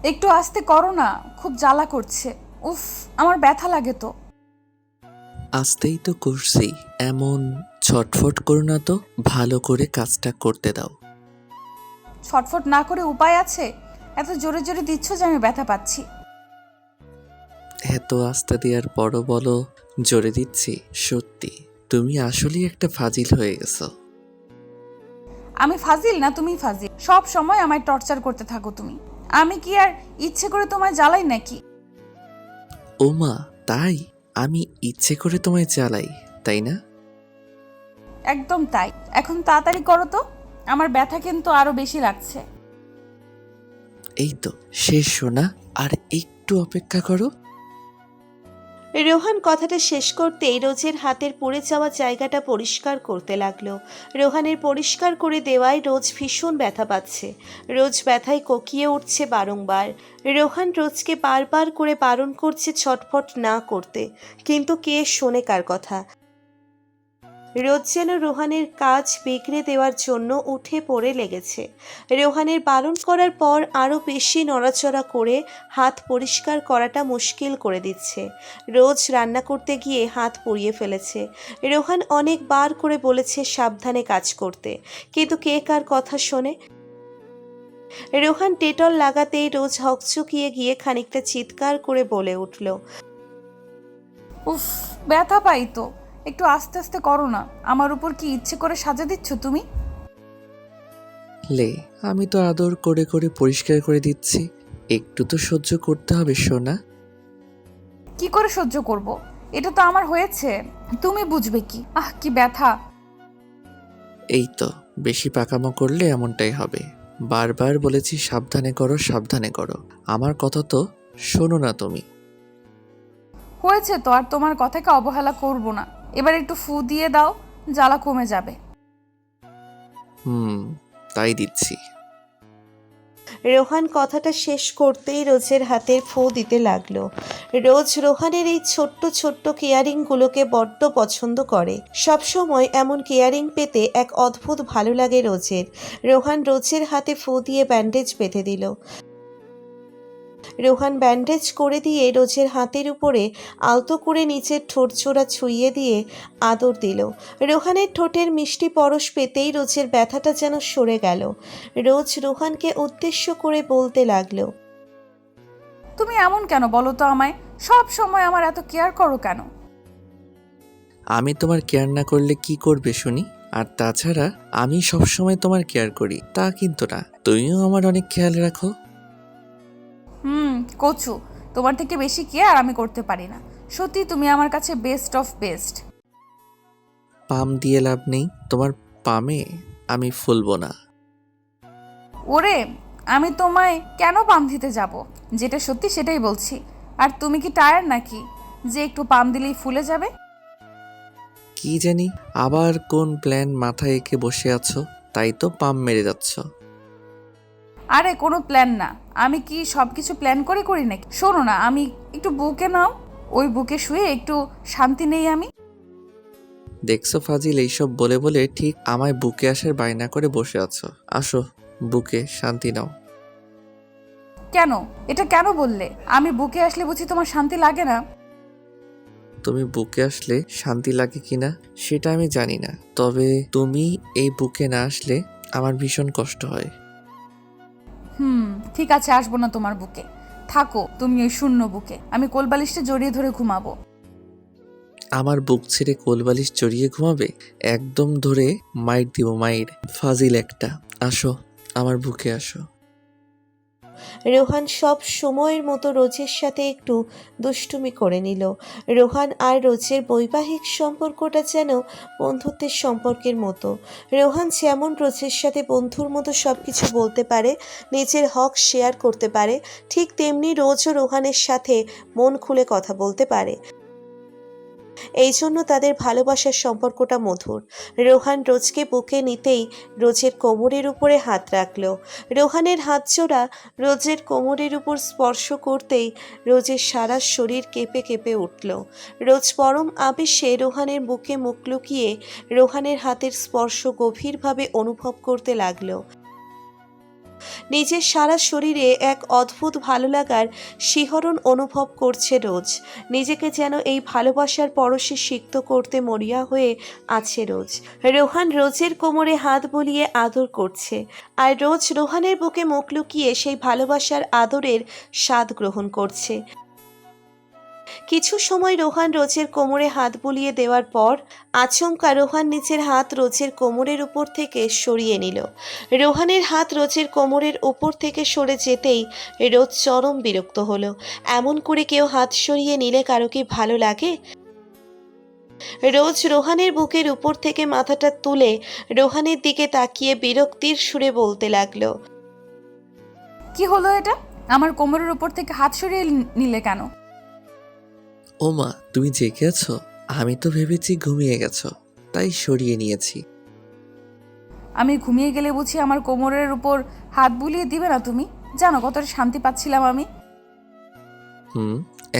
একটু আস্তে করো না, খুব জ্বালা করছে। উফ, আমার ব্যথা লাগে তো। আস্তেই তো করছি, এমন ছটফট করো না তো, ভালো করে কাজটা করতে দাও। ছটফট না করে উপায় আছে? এত জোরে জোরে দিচ্ছ যে আমি ব্যথা পাচ্ছি। এত আস্তে দেওয়ার পরও বলো জোরে দিচ্ছি। সত্যি তুমি আসলেই একটা ফাজিল হয়ে গেছো। আমি ফাজিল না তুমি ফাজিল, সব সময় আমায় টর্চার করতে থাকো তুমি। আমি কি আর ইচ্ছে করে তোমায় জ্বালাই নাকি? ওমা, তাই? আমি ইচ্ছে করে তোমায় জ্বালাই, তাই না? একদম তাই। এখন তাড়াতাড়ি করো তো, আমার ব্যথা কিন্তু আরো বেশি লাগছে। এই তো শেষ, শোনা। আর একটু অপেক্ষা করো। রোহান কথাটা শেষ করতেই রোজের হাতের পড়ে যাওয়া জায়গাটা পরিষ্কার করতে লাগলো। রোহানের পরিষ্কার করে দেওয়ায় রোজ ভীষণ ব্যথা পাচ্ছে। রোজ ব্যথায় কোকিয়ে উঠছে বারংবার। রোহান রোজকে বারবার করে বারণ করছে ছটফট না করতে, কিন্তু কে শোনে কার কথা। রোজ যেন রোহানের কাজ বিগড়ে দেওয়ার জন্য উঠে পড়ে লেগেছে। রোহানের বারণ করার পর আরও বেশি নড়াচড়া করে হাত পরিষ্কার করাটা মুশকিল করে দিচ্ছে। রোজ রান্না করতে গিয়ে হাত পুড়িয়ে ফেলেছে। রোহান অনেকবার করে বলেছে সাবধানে কাজ করতে, কিন্তু কে কার কথা শোনে। রোহান ডেটল লাগাতেই রোজ হকচকিয়ে গিয়ে খানিকটা চিৎকার করে বলে উঠল, উফ, ব্যথা পাই তো। একটু আস্তে আস্তে করো না। আমার উপর কি ইচ্ছে করে সাজা দিচ্ছ তুমি? লে, আমি তো আদর করে করে পরিষ্কার করে দিচ্ছি, একটু তো সহ্য করতে হবে সোনা। কি করে সহ্য করব? এটা তো আমার হয়েছে, তুমি বুঝবে কি? কি ব্যথা! এই তো, বেশি পাকামো করলে এমনটাই হবে। বারবার বলেছি সাবধানে করো, সাবধানে করো। আমার কথা তো শোনো না তুমি। হয়েছে তো, আর তোমার কথাকে অবহেলা করব না। এবার একটু ফু দিয়ে দাও, জ্বালা কমে যাবে। হুম, তাই দিচ্ছি। রোহান কথাটা শেষ করতেই রোজের হাতের ফু দিতে লাগলো। রোজ রোহানের এই ছোট্ট ছোট্ট কেয়ারিংগুলোকে বড্ড পছন্দ করে। সবসময় এমন কেয়ারিং পেতে এক অদ্ভুত ভালো লাগে রোজের। রোহান রোজের হাতে ফু দিয়ে ব্যান্ডেজ বেঁধে দিল। রোহান ব্যান্ডেজ করে দিয়ে রোজের হাতের উপরে আলতো করে নিচের ঠোঁট জোড়া ছুঁইয়ে দিয়ে আদর দিল। রোহানের ঠোঁটের মিষ্টি পরশ পেতেই রোজের ব্যথাটা যেন সরে গেল। রোজ রোহানকে উদ্দেশ্য করে বলতে লাগলো, তুমি এমন কেন বলো তো আমায়? সব সময় আমার এত কেয়ার করো কেন? আমি তোমার কেয়ার না করলে কি করবে শুনি? আর তাছাড়া আমি সবসময় তোমার কেয়ার করি তা কিন্তু না, তুমিও আমার অনেক খেয়াল রাখো। কচু, তোমার থেকে বেশি কেয়ার আমি করতে পারি না। সত্যি তুমি আমার কাছে বেস্ট অফ বেস্ট। পাম দিয়ে লাভ নেই, তোমার পামে আমি ফুলবো না। ওরে, আমি তোমায় কেন পাম দিতে যাব? যেটা সত্যি সেটাই বলছি। আর তুমি কি টায়ার নাকি যে একটু পাম দিলেই ফুলে যাবে? কি জানি আবার কোন প্ল্যান মাথায় এঁকে বসে আছো, তাই তো পাম মেরে যাচ্ছ। আরে কোনো প্ল্যান না। আমি কি সব কিছু প্ল্যান করে করি নাকি? শোনো না, আমি একটু বুকে নাও, ওই বুকে শুয়ে একটু শান্তি নেই আমি। দেখছো ফাজিল, এইসব বলে বলে ঠিক আমায় বুকে আসার বায়না করে বসে আছো। আসো, বুকে শান্তি নাও। কেন? এটা কেন বললে? আমি বুকে আসলে বুঝি তোমার শান্তি লাগে না? তুমি বুকে আসলে শান্তি লাগে কিনা সেটা আমি জানি না, তবে তুমি এই বুকে না আসলে আমার ভীষণ কষ্ট হয়। ঠিক আছে, আসবো না তোমার বুকে। থাকো তুমি ওই শূন্য বুকে, আমি কোলবালিশটা জড়িয়ে ধরে ঘুমাবো। আমার বুক ছেড়ে কোলবালিশ জড়িয়ে ঘুমাবে? একদম ধরে মাইর দিব, মাইর। ফাজিল একটা। আসো, আমার বুকে আসো। রোহান সব সময়ের মতো রোজের সাথে একটু দুষ্টুমি করে নিল। রোহান আর রোজের বৈবাহিক সম্পর্কটা যেন বন্ধুত্বের সম্পর্কের মতো। রোহান যেমন রোজের সাথে বন্ধুর মতো সব কিছু বলতে পারে, নিজের হক শেয়ার করতে পারে, ঠিক তেমনি রোজও রোহানের সাথে মন খুলে কথা বলতে পারে। এই জন্য তাদের ভালোবাসার সম্পর্কটা মধুর। রোহান রোজকে বুকে নিতেই রোজের কোমরের উপরে হাত রাখল। রোহানের হাত জোড়া রোজের কোমরের উপর স্পর্শ করতেই রোজের সারা শরীর কেঁপে কেঁপে উঠল। রোজ পরম আবেশে রোহানের বুকে মুখ লুকিয়ে রোহানের হাতের স্পর্শ গভীরভাবে অনুভব করতে লাগলো। নিজের সারা শরীরে এক অদ্ভুত ভালো লাগার শিহরণ অনুভব করছে রোজ। নিজেকে যেন এই ভালোবাসার পরশে সিক্ত করতে মরিয়া হয়ে আছে রোজ। রোহান রোজের কোমরে হাত বুলিয়ে আদর করছে, আর রোজ রোহানের বুকে মুখ লুকিয়ে সেই ভালোবাসার আদরের স্বাদ গ্রহণ করছে। কিছু সময় রোহান রোজের কোমরে হাত বুলিয়ে দেওয়ার পর আচমকা রোহান নিচের হাত রোজের কোমরের উপর থেকে সরিয়ে নিল। রোহানের হাত রোজের কোমরের উপর থেকে সরে যেতেই রোজ চরম বিরক্ত হলো। এমন করে কেউ হাত সরিয়ে নিলে কারো কি ভালো লাগে? রোজ রোহানের বুকের উপর থেকে মাথাটা তুলে রোহানের দিকে তাকিয়ে বিরক্তির সুরে বলতে লাগলো, কি হলো এটা? আমার কোমরের উপর থেকে হাত সরিয়ে নিলে কেন? ও মা, তুমি জেগে আছো? আমি তো ভেবেছি ঘুমিয়ে গেছো, তাই সরিয়ে নিয়েছি। আমি ঘুমিয়ে গেলে বুঝি আমার কোমরের উপর হাত বুলিয়ে দিবে না তুমি? জানো কতটা শান্তি পাচ্ছিলাম আমি।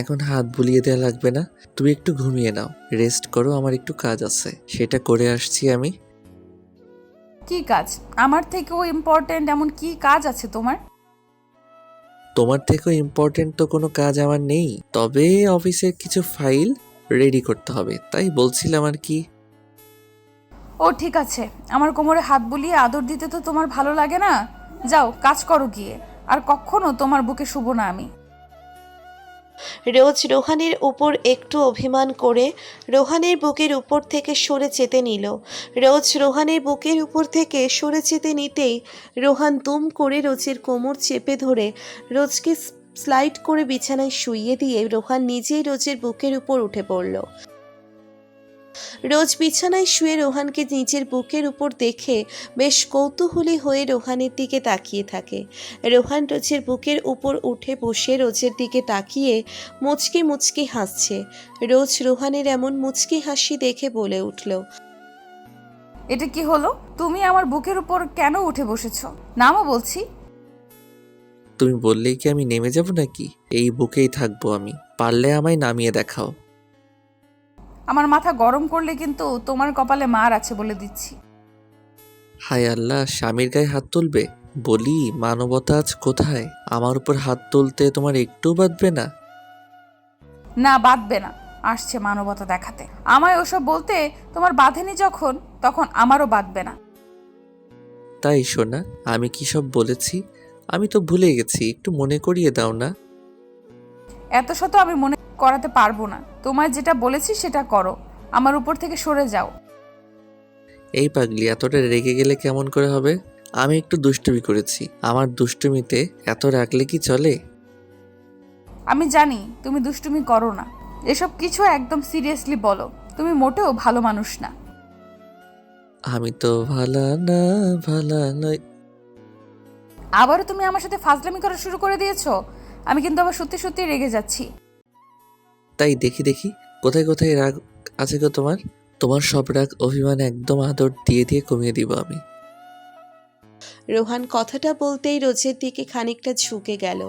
এখন হাত বুলিয়ে দেওয়া লাগবে না, তুমি একটু ঘুমিয়ে নাও, রেস্ট করো, আমার একটু কাজ আছে, সেটা করে আসছি আমি। কি কাজ? আমার থেকেও ইম্পর্ট্যান্ট এমন কি কাজ আছে তোমার? তোমার থেকেও ইম্পর্টেন্ট তো কোনো কাজ আমার নেই, তবে অফিসের কিছু ফাইল রেডি করতে হবে, তাই বলছিলাম আর কি। ও ঠিক আছে, আমার কোমরে হাত বুলিয়ে আদর দিতে তো তোমার ভালো লাগে না? যাও কাজ করো গিয়ে, আর কখনো তোমার বুকে শুব না আমি। রোজ রোহানের উপর একটু অভিমান করে রোহানের বুকের উপর থেকে সরে যেতে নিল। রোজ রোহানের বুকের উপর থেকে সরে যেতে নিতেই রোহান দুম করে রোজের কোমর চেপে ধরে রোজকে স্লাইড করে বিছানায় শুইয়ে দিয়ে রোহান নিজেই রোজের বুকের উপর উঠে পড়ল। রোজ বিছানায় শুয়ে রোহানকে নিজের বুকের উপর দেখে বেশ কৌতূহলী হয়ে রোহানের দিকে তাকিয়ে থাকে। রোহান রোজের বুকের উপর উঠে বসে রোজের দিকে তাকিয়ে মুচকি মুচকি হাসছে। রোজ রোহানের এমন মুচকি হাসি দেখে বলে উঠল, এটা কি হলো? তুমি আমার বুকের উপর কেন উঠে বসেছো? নামও বলছি। তুমি বললেই কি আমি নেমে যাব নাকি? এই বুকেই থাকবো আমি, পারলে আমায় নামিয়ে দেখাও। আমার মাথা গরম করলে কিন্তু তোমার কপালে মার আছে বলে দিচ্ছি। হায় আল্লাহ, স্বামীর গায়ে হাত তুলবে? বলি, মানবতা আজ কোথায়? আমার উপর হাত তুলতে তোমার একটু বাধবে না? না বাঁধবে না, আসছে মানবতা দেখাতে। আমায় ওসব বলতে তোমার বাঁধেনি যখন, তখন আমারও বাঁধবে না। তাই শোনা, আমি কি সব বলেছি? আমি তো ভুলে গেছি, একটু মনে করিয়ে দাও না। এত শত আমি মনে করাতে পারবো না। তোমায় যেটা বলেছি সেটা করো, আমার উপর থেকে সরে যাও। এই পাগলি, এতটা রেগে গেলে কেমন করে হবে? আমি একটু দুষ্টুমি করেছি, আমার দুষ্টুমিতে এত রাখলে কি চলে? আমি জানি তুমি দুষ্টুমি করো না, এসব কিছু একদম সিরিয়াসলি বলো। তুমি মোটেও ভালো মানুষ না। আমি তো ভালা না, ভালা নয়। আবারও তুমি আমার সাথে ফাজলামি করা শুরু করে দিয়েছো। আমি কিন্তু আবার সত্যি সত্যি রেগে যাচ্ছি। তাই দেখি দেখি, কোথায় কোথায় রাগ আছে গো তোমার? তোমার সব রাগ অভিমান একদম আদর দিয়ে দিয়ে কমিয়ে দিব আমি। রোহান কথাটা বলতেই রোজের দিকে খানিকটা ঝুঁকে গেল।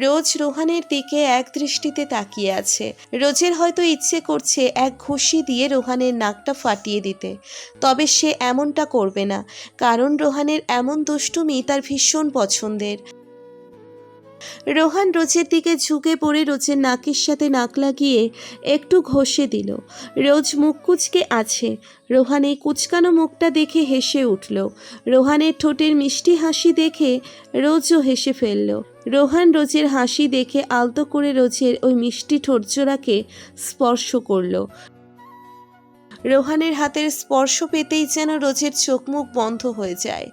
রোজ রোহানের দিকে এক দৃষ্টিতে তাকিয়ে আছে। রোজের হয়তো ইচ্ছে করছে এক ঘুষি দিয়ে রোহানের নাকটা ফাটিয়ে দিতে, তবে সে এমনটা করবে না, কারণ রোহানের এমন দুষ্টুমি তার ভীষণ পছন্দের। রোহান রোজের দিকে ঝুঁকে পড়ে রোজের নাকের সাথে নাক লাগিয়ে একটু ঘষে দিল। রোজ মুখ কুঁচকে আছে। রোহান এই কুচকানো মুখটা দেখে হেসে উঠল। রোহানের ঠোঁটের মিষ্টি হাসি দেখে রোজও হেসে ফেলল। রোহান রোজের হাসি দেখে আলতো করে রোজের ওই মিষ্টি ঠোঁটজোড়াকে স্পর্শ করল। রোহানের হাতের স্পর্শ পেতেই যেন রোজের চোখ মুখ বন্ধ হয়ে যায়।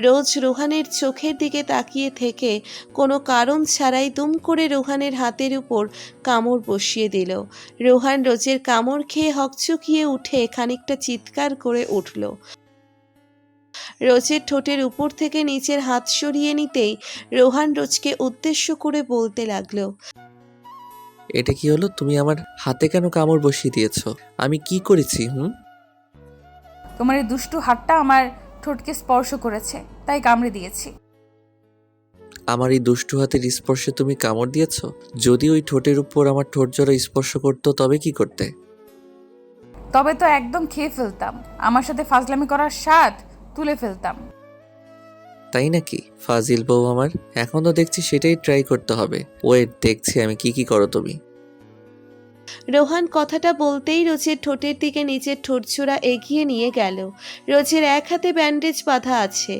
রোজ রোহানের চোখের দিকে তাকিয়ে থেকে কোনো কারণ ছাড়াই দুম করে রোহানের হাতের উপর কামড় বসিয়ে দিল। রোহান রোজের কামড় খেয়ে হকচকিয়ে উঠে খানিকটা চিৎকার করে উঠল। রোজের ঠোঁটের উপর থেকে নিচের হাত সরিয়ে নিতেই রোহান রোজকে উদ্দেশ্য করে বলতে লাগলো, এটা কি হলো? তুমি আমার হাতে কেন কামড় বসিয়ে দিয়েছো? আমি কি করেছি? তোমার এই দুষ্টু হাতটা আমার ঠোঁটকে স্পর্শ করেছে, তাই কামড়ে দিয়েছি। আমার এই দুষ্টু হাতের স্পর্শে তুমি কামড় দিয়েছো? যদি ওই ঠোঁটের উপর আমার ঠোঁট জোড়া স্পর্শ করতো তবে কি করতে? তবে তো একদম খেয়ে ফেলতাম। আমার সাথে ফাজলামি করার স্বাদ তুলে ফেলতাম। তাই নাকি? ফাজিল বউ আমার। এখন তো দেখছি সেটাই ট্রাই করতে হবে। ওয়েট, দেখছি আমি কি কি করো তুমি। রোহান কথাটা বলতেই রোজের ঠোঁটের দিকে নিজের ঠোঁটজোড়া এগিয়ে নিয়ে গেল। রোজের এক হাতে ব্যান্ডেজ বাঁধা আছে।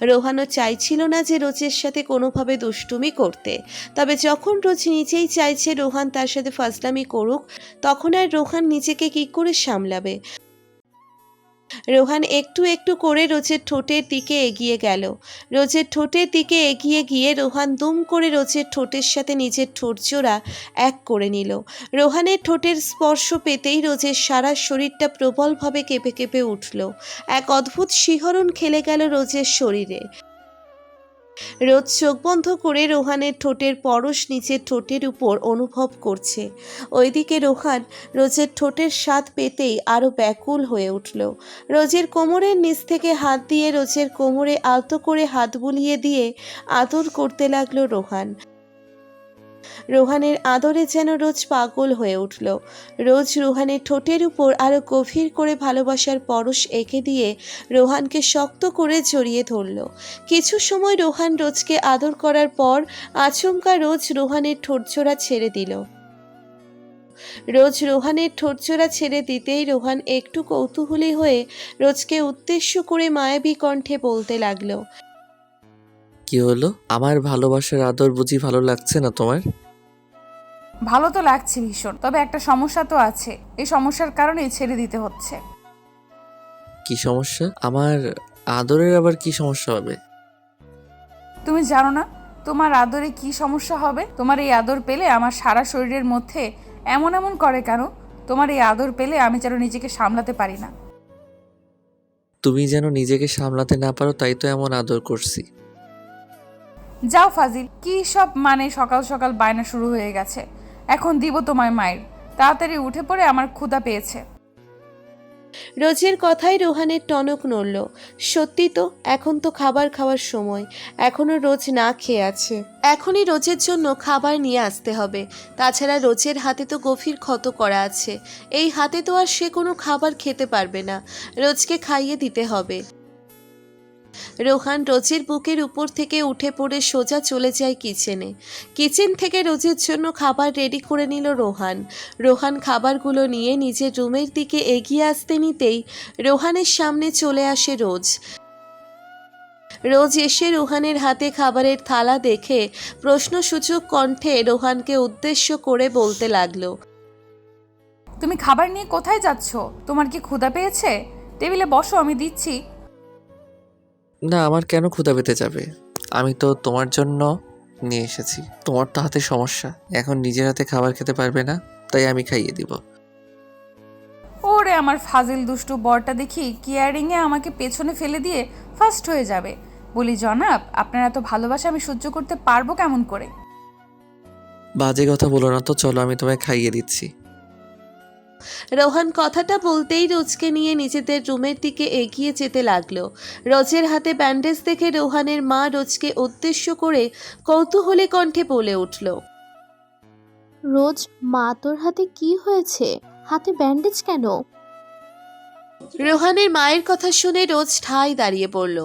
রোহানও চাইছিল না যে রোজের সাথে কোনোভাবে দুষ্টুমি করতে, তবে যখন রোজ নিজেই চাইছে রোহান তার সাথে ফাজলামি করুক, তখন আর রোহান নিজেকে কি করে সামলাবে। রোহান একটু একটু করে রোজের ঠোঁটের দিকে এগিয়ে গেল। রোজের ঠোঁটের দিকে এগিয়ে গিয়ে রোহান দুম করে রোজের ঠোঁটের সাথে নিজের ঠোঁটজোড়া এক করে নিল। রোহানের ঠোঁটের স্পর্শ পেতেই রোজের সারা শরীরটা প্রবলভাবে কেঁপে কেঁপে উঠল। এক অদ্ভুত শিহরণ খেলে গেল রোজের শরীরে। রোজ চোখ বন্ধ করে রোহানের ঠোঁটের পরশ নিচের ঠোঁটের উপর অনুভব করছে। ওইদিকে রোহান রোজের ঠোঁটের স্বাদ পেতেই আরও ব্যাকুল হয়ে উঠল। রোজের কোমরের নিচ থেকে হাত দিয়ে রোজের কোমরে আলতো করে হাত বুলিয়ে দিয়ে আদর করতে লাগলো রোহান। রোহানের আদরে যেন রোজ পাগল হয়ে উঠল। রোজ রোহানের ঠোঁটের উপর আরো গভীর করে ভালোবাসার পরশ এঁকে দিয়ে রোহানকে শক্ত করে জড়িয়ে ধরল। কিছু সময় রোহান রোজকে আদর করার পর আচমকা রোজ রোহানের ঠোঁটজোড়া ছেড়ে দিল। রোজ রোহানের ঠোঁটজোড়া ছেড়ে দিতেই রোহান একটু কৌতূহলী হয়ে রোজকে উদ্দেশ্য করে মায়াবী কণ্ঠে বলতে লাগলো, কি হলো? আমার ভালোবাসার আদর বুঝি ভালো লাগছে না তোমার? ভালো তো লাগছে ভীষণ, তবে একটা সমস্যা তো আছে। এই সমস্যার কারণেই ছেড়ে দিতে হচ্ছে। কি সমস্যা? আমার আদরের আবার কি সমস্যা হবে? তুমি জানো না তোমার আদরে কি সমস্যা হবে? তোমার এই আদর পেলে আমার সারা শরীরের মধ্যে এমন এমন করে কেন? তোমার এই আদর পেলে আমি যেন নিজেকে সামলাতে পারি না। তুমি যেন নিজেকে সামলাতে না পারো তাই তো এমন আদর করছি। যাও ফাজিল, কি সব মানে সকাল সকাল বায়না শুরু হয়ে গেছে। এখন দিব তোমায় মায়ের। তাড়াতাড়ি উঠে পড়ে, আমার ক্ষুধা পেয়েছে। রোজের কথায় রোহানের টনক নড়ল। সত্যি তো, এখন তো খাবার খাওয়ার সময়। এখনো রোজ না খেয়ে আছে। এখনই রোজের জন্য খাবার নিয়ে আসতে হবে। তাছাড়া রোজের হাতে তো গভীর ক্ষত করা আছে। এই হাতে তো আর সে কোনো খাবার খেতে পারবে না। রোজকে খাইয়ে দিতে হবে। রোহান রোজের বুকের উপর থেকে উঠে পড়ে সোজা চলে যায় কিচেনে। কিচেন থেকে রোজের জন্য খাবার রেডি করে নিল রোহান। রোহান খাবারগুলো নিয়ে নিজের রুমের দিকে এগিয়ে আসতে নিতেই রোহানের সামনে চলে আসে রোজ। রোজ এসে রোহানের হাতে খাবারের থালা দেখে প্রশ্নসূচক কণ্ঠে রোহানকে উদ্দেশ্য করে বলতে লাগলো, তুমি খাবার নিয়ে কোথায় যাচ্ছ? তোমার কি ক্ষুধা পেয়েছে? টেবিলে বসো, আমি দিচ্ছি। না, আমার কেন ক্ষুধা পেতে যাবে? আমি তো তোমার জন্য নিয়ে এসেছি। তোমার তো হাতে সমস্যা, এখন নিজের হাতে খাবার খেতে পারবে না, তাই আমি খাইয়ে দিব। ওরে আমার ফাজিল দুষ্টু বরটা দেখি কেয়ারিংয়ে আমাকে পেছনে ফেলে দিয়ে ফার্স্ট হয়ে যাবে। বলি জনাব, আপনার এত ভালোবাসা আমি সহ্য করতে পারবো কেমন করে? বাজে কথা বলো না তো, চলো আমি তোমায় খাইয়ে দিচ্ছি। রোহান কথাটা বলতেই রোজকে নিয়ে নিজেদের রুমের দিকে এগিয়ে যেতে লাগলো। রোজের হাতে ব্যান্ডেজ দেখে রোহানের মা রোজকে উদ্দেশ্য করে কৌতূহলী কণ্ঠে বলে উঠল, রোজ, মা তোর হাতে কি হয়েছে? হাতে ব্যান্ডেজ কেন? রোহানের মায়ের কথা শুনে রোজ ঠায় দাঁড়িয়ে পড়ল।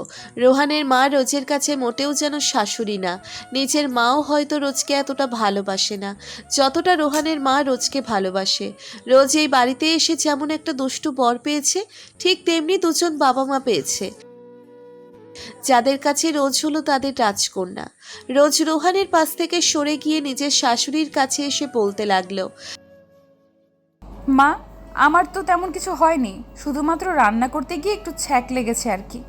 রোহানের মা রোজের কাছে মোটেও যেন শাশুড়ি না। নিজের মাও হয়তো রোজকে এতটা ভালোবাসে না যতটা রোহানের মা রোজকে ভালোবাসে। রোজ এই বাড়িতে এসে যেমন একটা দুষ্টু বর পেয়েছে, ঠিক তেমনি দুজন বাবা মা পেয়েছে, যাদের কাছে রোজ হলো তাদের রাজকন্যা। রোজ রোহানের পাশ থেকে সরে গিয়ে নিজের শাশুড়ির কাছে এসে বলতে লাগলো, মা, আমার তো তেমন কিছু হয়নি, শুধুমাত্র রান্না করতে গিয়ে একটু ছ্যাক লেগেছে আর কি।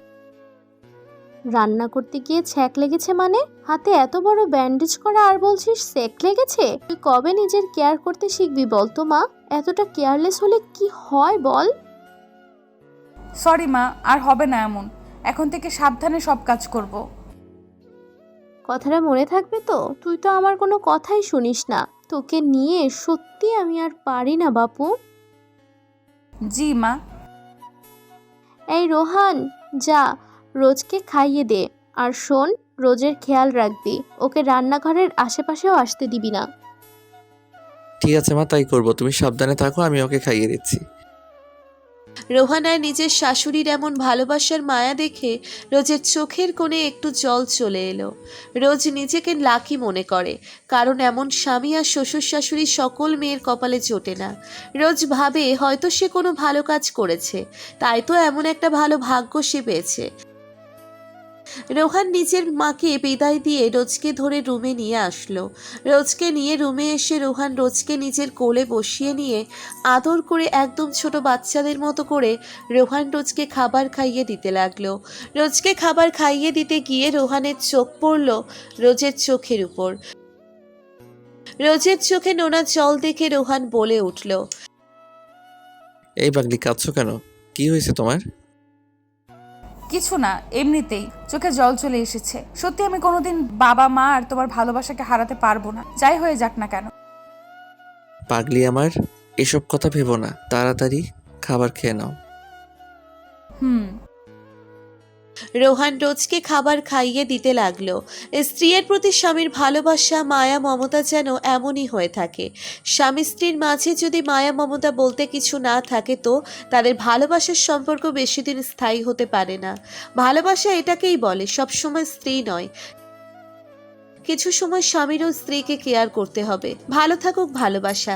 রান্না করতে গিয়ে ছ্যাক লেগেছে মানে? হাতে এত বড় ব্যান্ডেজ করা আর বলছিস ছ্যাক লেগেছে? তুই কবে নিজের কেয়ার করতে শিখবি বল তো মা? এতটা কেয়ারলেস হলে কি হয় বল? সরি মা, আর হবে না এমন। এখন থেকে সাবধানে সব কাজ করব। কথাটা মনে থাকবে তো? তুই তো আমার কোনো কথাই শুনিস না। তোকে নিয়ে সত্যি আমি আর পারি না বাপু। জি মা। এই রোহান, যা রোজকে খাইয়ে দে। আর শোন, রোজের খেয়াল রাখবি, ওকে রান্নাঘরের আশেপাশেও আসতে দিবি না। ঠিক আছে মা, তাই করবো। তুমি সাবধানে থাকো, আমি ওকে খাইয়ে দিচ্ছি। রোহান আর নিজের শাশুড়ির এমন ভালোবাসার মায়া দেখে রোজের চোখের কোণে একটু জল চলে এলো। রোজ নিজেকে লাকি মনে করে, কারণ এমন স্বামী আর শ্বশুর শাশুড়ি সকল মেয়ের কপালে জোটে না। রোজ ভাবে হয়তো সে কোনো ভালো কাজ করেছে, তাই তো এমন একটা ভালো ভাগ্য সে পেয়েছে। রোহান নিজের মাকে বিদায় দিয়ে রোজকে ধরে রুমে নিয়ে আসলো। রোজকে নিয়ে রুমে এসে রোহান রোজকে নিজের কোলে বসিয়ে নিয়ে আদর করে একদম ছোট বাচ্চাদের মতো করে রোহান রোজকে খাবার খাইয়ে দিতে লাগলো। রোজকে খাবার খাইয়ে দিতে গিয়ে রোহানের চোখ পড়ল রোজের চোখের উপর। রোজের চোখে নোনা জল দেখে রোহান বলে উঠল, এই পাগলি, কাঁদছো কেন? কি হয়েছে তোমার? কিছু না, এমনিতেই চোখে জল চলে এসেছে। সত্যি আমি কোনোদিন বাবা মা আর তোমার ভালোবাসাকে হারাতে পারবো না, যাই হয়ে যাক না কেন। পাগলি আমার, এসব কথা ভেবো না, তাড়াতাড়ি খাবার খেয়ে নাও। রোহান রোজকে খাবার খাইয়ে দিতে লাগলো। স্ত্রীর প্রতি স্বামীর ভালোবাসা, মায়া, মমতা যেন এমনই হয়ে থাকে। স্বামী স্ত্রীর মাঝে যদি মায়া মমতা বলতে কিছু না থাকে, তো তাদের ভালোবাসার সম্পর্ক বেশি দিন স্থায়ী হতে পারে না। ভালোবাসা এটাকেই বলে, সবসময় স্ত্রী নয়। কিছু সময় স্বামীরও স্ত্রীকে কেয়ার করতে হবে। ভালো থাকুক ভালোবাসা।